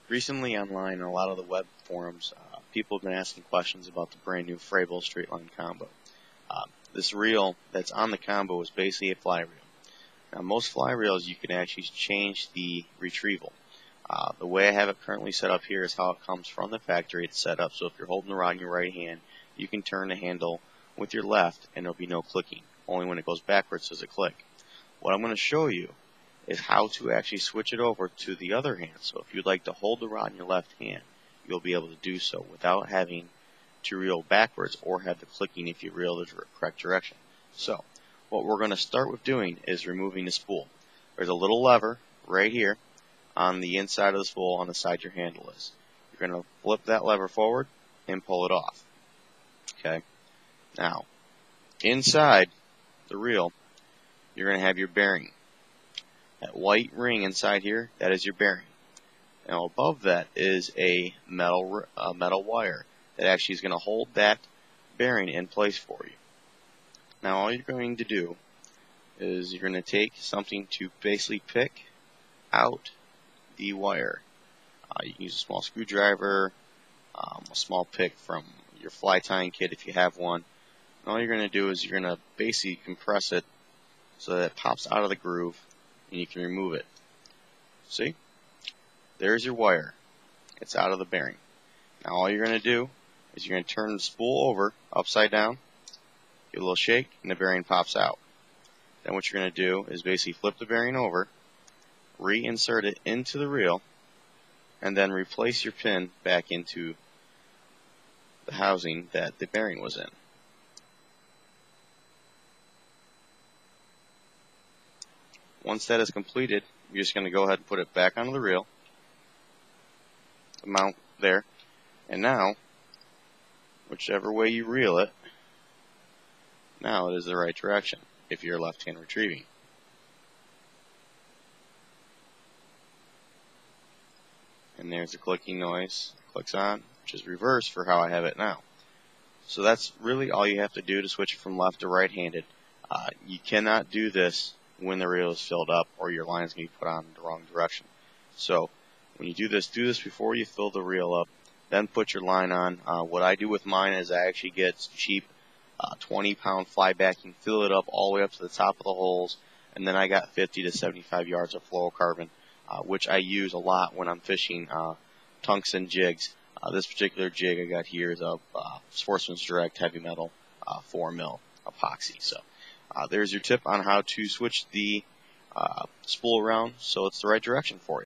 Recently online, on a lot of the web forums, people have been asking questions about the brand new Frabill Straight Line Combo. This reel that's on the combo is basically a fly reel. Now, most fly reels you can actually change the retrieval. The way I have it currently set up here is how it comes from the factory. It's set up so if you're holding the rod in your right hand, you can turn the handle with your left and there'll be no clicking. Only when it goes backwards does it click. What I'm going to show you is how to actually switch it over to the other hand. So if you'd like to hold the rod in your left hand, you'll be able to do so without having to reel backwards or have the clicking if you reel the correct direction. So what we're going to start with doing is removing the spool. There's a little lever right here on the inside of the spool on the side your handle is. You're going to flip that lever forward and pull it off. Okay. Now, inside the reel, you're going to have your bearing. That white ring inside here, that is your bearing. Now above that is a metal wire that actually is going to hold that bearing in place for you. Now all you're going to do is you're going to take something to basically pick out the wire. You can use a small screwdriver, a small pick from your fly tying kit if you have one. And all you're going to do is you're going to basically compress it so that it pops out of the groove and you can remove it. See? There's your wire. It's out of the bearing. Now all you're going to do is you're going to turn the spool over upside down, give a little shake, and the bearing pops out. Then what you're going to do is basically flip the bearing over, reinsert it into the reel, and then replace your pin back into the housing that the bearing was in. Once that is completed, you're just going to go ahead and put it back onto the reel, the mount there, and now, whichever way you reel it, now it is the right direction if you're left-hand retrieving. And there's the clicking noise. It clicks on, which is reverse for how I have it now. So that's really all you have to do to switch it from left to right-handed. You cannot do this when the reel is filled up or your line is going to be put on the wrong direction. So when you do this before you fill the reel up, then put your line on. What I do with mine is I actually get cheap 20-pound fly backing, fill it up all the way up to the top of the holes, and then I got 50 to 75 yards of fluorocarbon, which I use a lot when I'm fishing tungsten jigs. This particular jig I got here is a Sportsman's Direct heavy metal 4mm epoxy. So there's your tip on how to switch the spool around so it's the right direction for you.